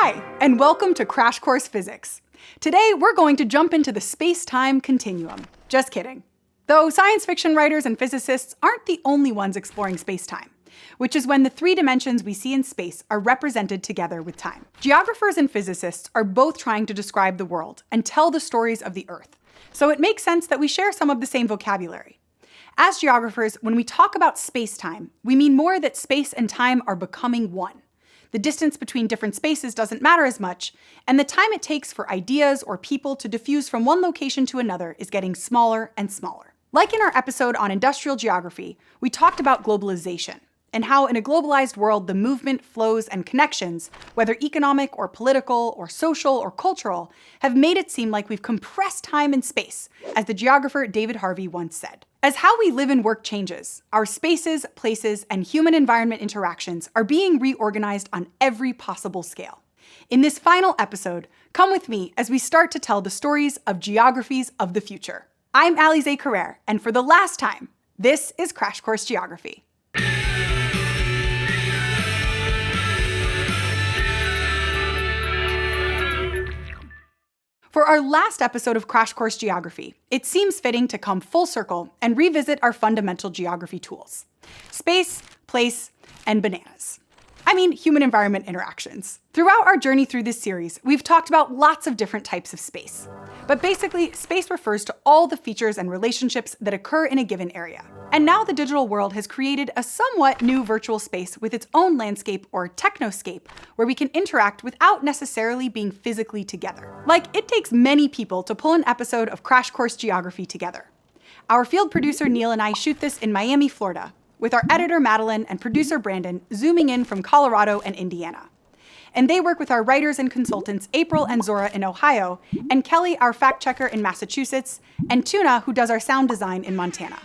Hi, and welcome to Crash Course Physics. Today, we're going to jump into the space-time continuum. Just kidding. Though science fiction writers and physicists aren't the only ones exploring space-time, which is when the three dimensions we see in space are represented together with time. Geographers and physicists are both trying to describe the world and tell the stories of the Earth, so it makes sense that we share some of the same vocabulary. As geographers, when we talk about space-time, we mean more that space and time are becoming one. The distance between different spaces doesn't matter as much, and the time it takes for ideas or people to diffuse from one location to another is getting smaller and smaller. Like in our episode on industrial geography, we talked about globalization, and how in a globalized world the movement, flows, and connections, whether economic or political or social or cultural, have made it seem like we've compressed time and space, as the geographer David Harvey once said. As how we live and work changes, our spaces, places, and human-environment interactions are being reorganized on every possible scale. In this final episode, come with me as we start to tell the stories of geographies of the future. I'm Alize Carrere, and for the last time, this is Crash Course Geography. For our last episode of Crash Course Geography, it seems fitting to come full circle and revisit our fundamental geography tools: space, place, and bananas. I mean, human-environment interactions. Throughout our journey through this series, we've talked about lots of different types of space. But basically, space refers to all the features and relationships that occur in a given area. And now the digital world has created a somewhat new virtual space with its own landscape or technoscape, where we can interact without necessarily being physically together. Like, it takes many people to pull an episode of Crash Course Geography together. Our field producer Neil and I shoot this in Miami, Florida, with our editor Madeline and producer Brandon zooming in from Colorado and Indiana. And they work with our writers and consultants April and Zora in Ohio, and Kelly, our fact checker in Massachusetts, and Tuna, who does our sound design in Montana.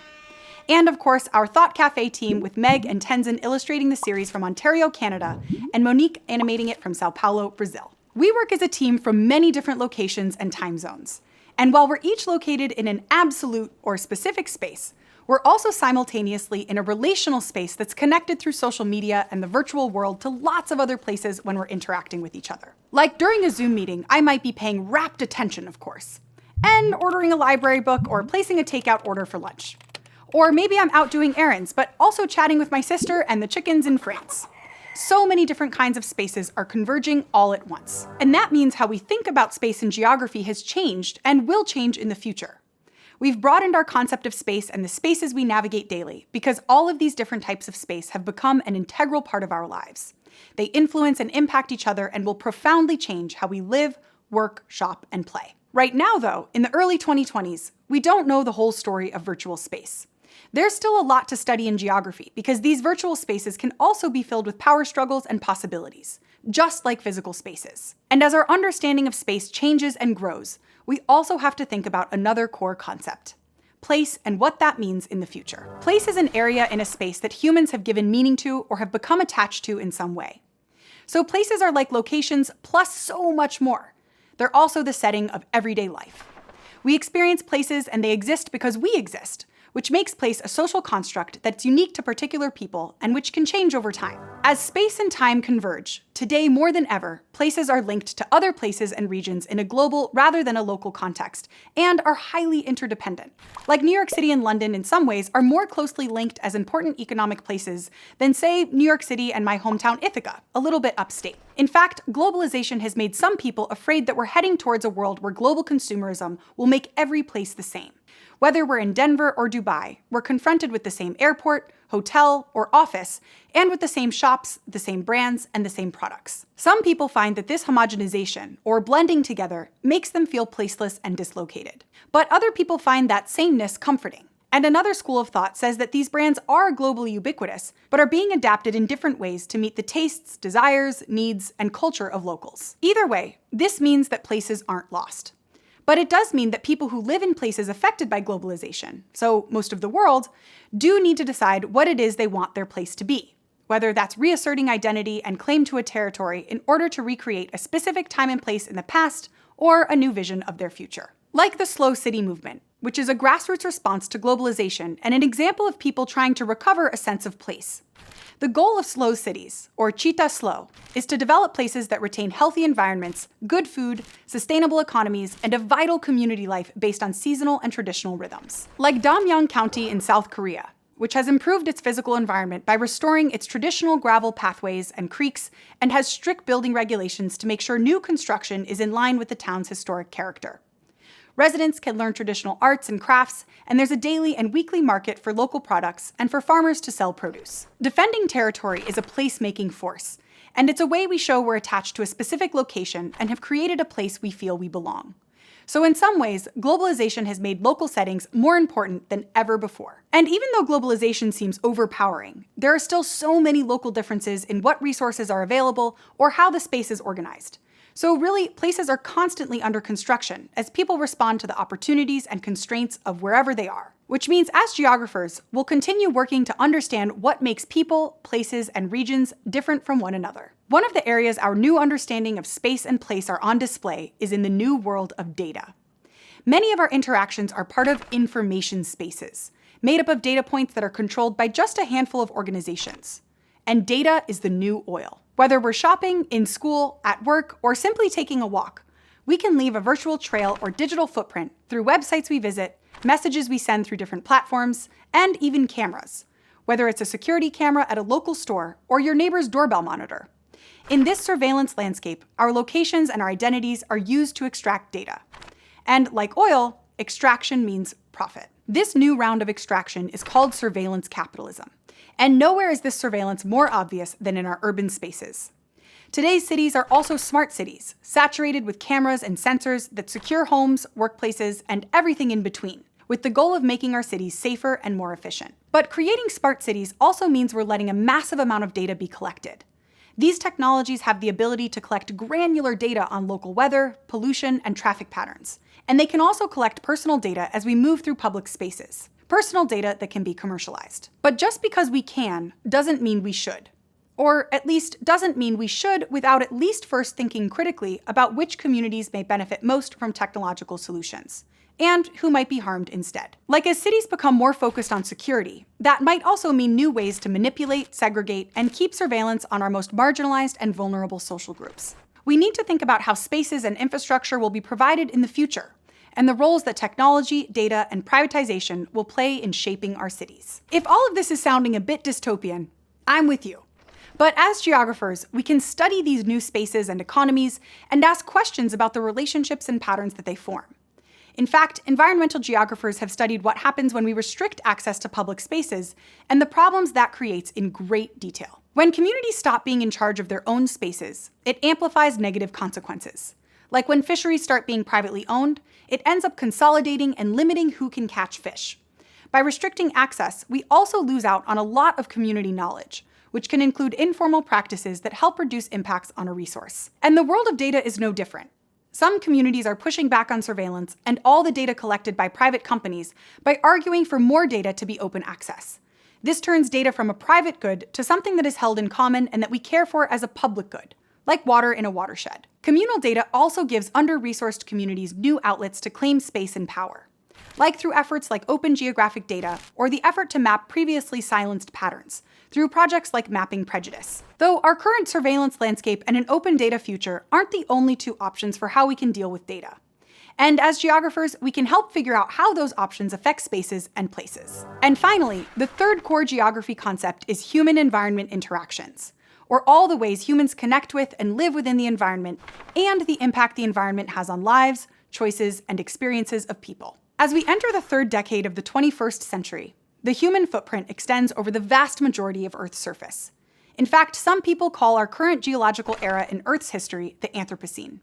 And of course, our Thought Cafe team with Meg and Tenzin illustrating the series from Ontario, Canada, and Monique animating it from Sao Paulo, Brazil. We work as a team from many different locations and time zones. And while we're each located in an absolute or specific space, we're also simultaneously in a relational space that's connected through social media and the virtual world to lots of other places when we're interacting with each other. Like during a Zoom meeting, I might be paying rapt attention, of course, and ordering a library book or placing a takeout order for lunch. Or maybe I'm out doing errands, but also chatting with my sister and the chickens in France. So many different kinds of spaces are converging all at once. And that means how we think about space and geography has changed and will change in the future. We've broadened our concept of space and the spaces we navigate daily because all of these different types of space have become an integral part of our lives. They influence and impact each other and will profoundly change how we live, work, shop, and play. Right now, though, in the early 2020s, we don't know the whole story of virtual space. There's still a lot to study in geography because these virtual spaces can also be filled with power struggles and possibilities, just like physical spaces. And as our understanding of space changes and grows, we also have to think about another core concept: place and what that means in the future. Place is an area in a space that humans have given meaning to or have become attached to in some way. So places are like locations plus so much more. They're also the setting of everyday life. We experience places and they exist because we exist, which makes place a social construct that's unique to particular people and which can change over time. As space and time converge, today more than ever, places are linked to other places and regions in a global rather than a local context, and are highly interdependent. Like New York City and London in some ways are more closely linked as important economic places than, say, New York City and my hometown Ithaca, a little bit upstate. In fact, globalization has made some people afraid that we're heading towards a world where global consumerism will make every place the same. Whether we're in Denver or Dubai, we're confronted with the same airport, hotel, or office, and with the same shops, the same brands, and the same products. Some people find that this homogenization, or blending together, makes them feel placeless and dislocated. But other people find that sameness comforting. And another school of thought says that these brands are globally ubiquitous, but are being adapted in different ways to meet the tastes, desires, needs, and culture of locals. Either way, this means that places aren't lost. But it does mean that people who live in places affected by globalization, so most of the world, do need to decide what it is they want their place to be, whether that's reasserting identity and claim to a territory in order to recreate a specific time and place in the past or a new vision of their future. Like the slow city movement, which is a grassroots response to globalization and an example of people trying to recover a sense of place. The goal of slow cities, or Cheetah Slow, is to develop places that retain healthy environments, good food, sustainable economies, and a vital community life based on seasonal and traditional rhythms. Like Damyang County in South Korea, which has improved its physical environment by restoring its traditional gravel pathways and creeks and has strict building regulations to make sure new construction is in line with the town's historic character. Residents can learn traditional arts and crafts, and there's a daily and weekly market for local products and for farmers to sell produce. Defending territory is a place-making force, and it's a way we show we're attached to a specific location and have created a place we feel we belong. So in some ways, globalization has made local settings more important than ever before. And even though globalization seems overpowering, there are still so many local differences in what resources are available or how the space is organized. So really, places are constantly under construction as people respond to the opportunities and constraints of wherever they are. Which means as geographers, we'll continue working to understand what makes people, places, and regions different from one another. One of the areas our new understanding of space and place are on display is in the new world of data. Many of our interactions are part of information spaces, made up of data points that are controlled by just a handful of organizations. And data is the new oil. Whether we're shopping, in school, at work, or simply taking a walk, we can leave a virtual trail or digital footprint through websites we visit, messages we send through different platforms, and even cameras, whether it's a security camera at a local store or your neighbor's doorbell monitor. In this surveillance landscape, our locations and our identities are used to extract data. And like oil, extraction means profit. This new round of extraction is called surveillance capitalism. And nowhere is this surveillance more obvious than in our urban spaces. Today's cities are also smart cities, saturated with cameras and sensors that secure homes, workplaces, and everything in between, with the goal of making our cities safer and more efficient. But creating smart cities also means we're letting a massive amount of data be collected. These technologies have the ability to collect granular data on local weather, pollution, and traffic patterns. And they can also collect personal data as we move through public spaces. Personal data that can be commercialized. But just because we can doesn't mean we should. Or at least doesn't mean we should without at least first thinking critically about which communities may benefit most from technological solutions, and who might be harmed instead. Like as cities become more focused on security, that might also mean new ways to manipulate, segregate, and keep surveillance on our most marginalized and vulnerable social groups. We need to think about how spaces and infrastructure will be provided in the future, and the roles that technology, data, and privatization will play in shaping our cities. If all of this is sounding a bit dystopian, I'm with you. But as geographers, we can study these new spaces and economies and ask questions about the relationships and patterns that they form. In fact, environmental geographers have studied what happens when we restrict access to public spaces and the problems that creates in great detail. When communities stop being in charge of their own spaces, it amplifies negative consequences. Like when fisheries start being privately owned, it ends up consolidating and limiting who can catch fish. By restricting access, we also lose out on a lot of community knowledge, which can include informal practices that help reduce impacts on a resource. And the world of data is no different. Some communities are pushing back on surveillance and all the data collected by private companies by arguing for more data to be open access. This turns data from a private good to something that is held in common and that we care for as a public good, like water in a watershed. Communal data also gives under-resourced communities new outlets to claim space and power, like through efforts like open geographic data or the effort to map previously silenced patterns, through projects like Mapping Prejudice. Though our current surveillance landscape and an open data future aren't the only two options for how we can deal with data. And as geographers, we can help figure out how those options affect spaces and places. And finally, the third core geography concept is human-environment interactions, or all the ways humans connect with and live within the environment, and the impact the environment has on lives, choices, and experiences of people. As we enter the third decade of the 21st century, the human footprint extends over the vast majority of Earth's surface. In fact, some people call our current geological era in Earth's history the Anthropocene.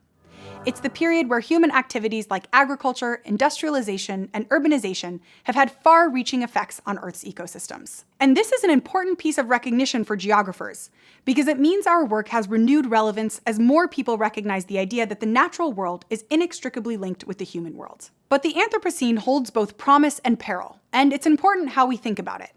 It's the period where human activities like agriculture, industrialization, and urbanization have had far-reaching effects on Earth's ecosystems. And this is an important piece of recognition for geographers, because it means our work has renewed relevance as more people recognize the idea that the natural world is inextricably linked with the human world. But the Anthropocene holds both promise and peril, and it's important how we think about it.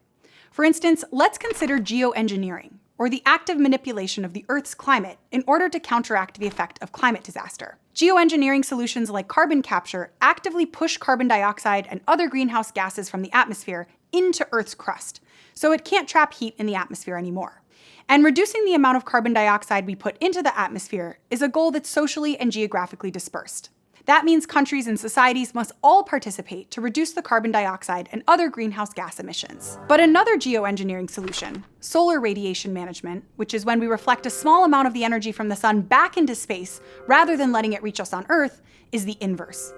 For instance, let's consider geoengineering, or the active manipulation of the Earth's climate in order to counteract the effect of climate disaster. Geoengineering solutions like carbon capture actively push carbon dioxide and other greenhouse gases from the atmosphere into Earth's crust, so it can't trap heat in the atmosphere anymore. And reducing the amount of carbon dioxide we put into the atmosphere is a goal that's socially and geographically dispersed. That means countries and societies must all participate to reduce the carbon dioxide and other greenhouse gas emissions. But another geoengineering solution, solar radiation management, which is when we reflect a small amount of the energy from the sun back into space rather than letting it reach us on Earth, is the inverse.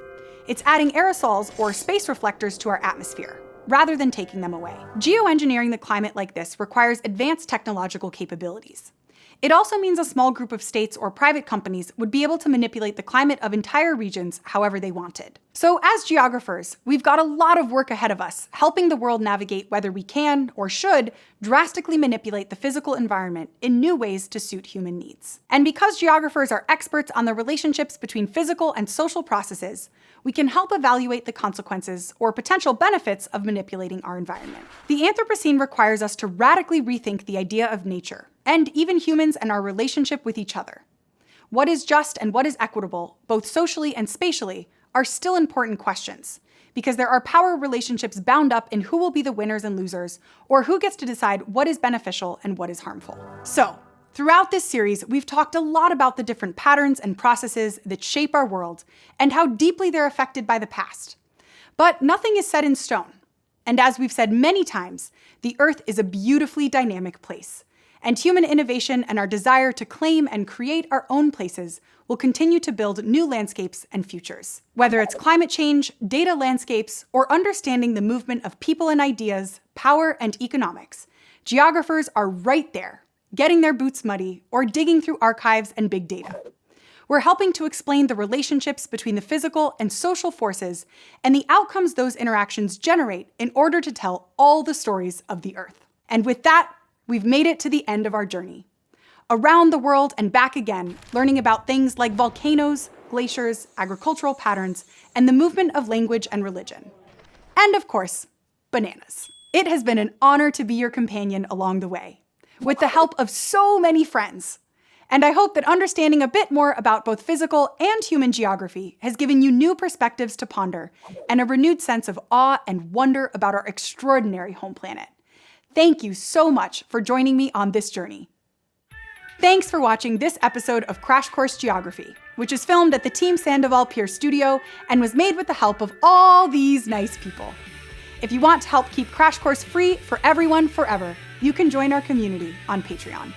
It's adding aerosols or space reflectors to our atmosphere, rather than taking them away. Geoengineering the climate like this requires advanced technological capabilities. It also means a small group of states or private companies would be able to manipulate the climate of entire regions however they wanted. So as geographers, we've got a lot of work ahead of us, helping the world navigate whether we can, or should, drastically manipulate the physical environment in new ways to suit human needs. And because geographers are experts on the relationships between physical and social processes, we can help evaluate the consequences or potential benefits of manipulating our environment. The Anthropocene requires us to radically rethink the idea of nature, and even humans and our relationship with each other. What is just and what is equitable, both socially and spatially, are still important questions, because there are power relationships bound up in who will be the winners and losers, or who gets to decide what is beneficial and what is harmful. So, throughout this series, we've talked a lot about the different patterns and processes that shape our world, and how deeply they're affected by the past. But nothing is set in stone. And as we've said many times, the Earth is a beautifully dynamic place. And human innovation and our desire to claim and create our own places will continue to build new landscapes and futures. Whether it's climate change, data landscapes, or understanding the movement of people and ideas, power and economics, geographers are right there, getting their boots muddy or digging through archives and big data. We're helping to explain the relationships between the physical and social forces and the outcomes those interactions generate in order to tell all the stories of the Earth. And with that, we've made it to the end of our journey. Around the world and back again, learning about things like volcanoes, glaciers, agricultural patterns, and the movement of language and religion. And of course, bananas. It has been an honor to be your companion along the way, with the help of so many friends. And I hope that understanding a bit more about both physical and human geography has given you new perspectives to ponder and a renewed sense of awe and wonder about our extraordinary home planet. Thank you so much for joining me on this journey. Thanks for watching this episode of Crash Course Geography, which is filmed at the Team Sandoval Pier studio and was made with the help of all these nice people. If you want to help keep Crash Course free for everyone forever, you can join our community on Patreon.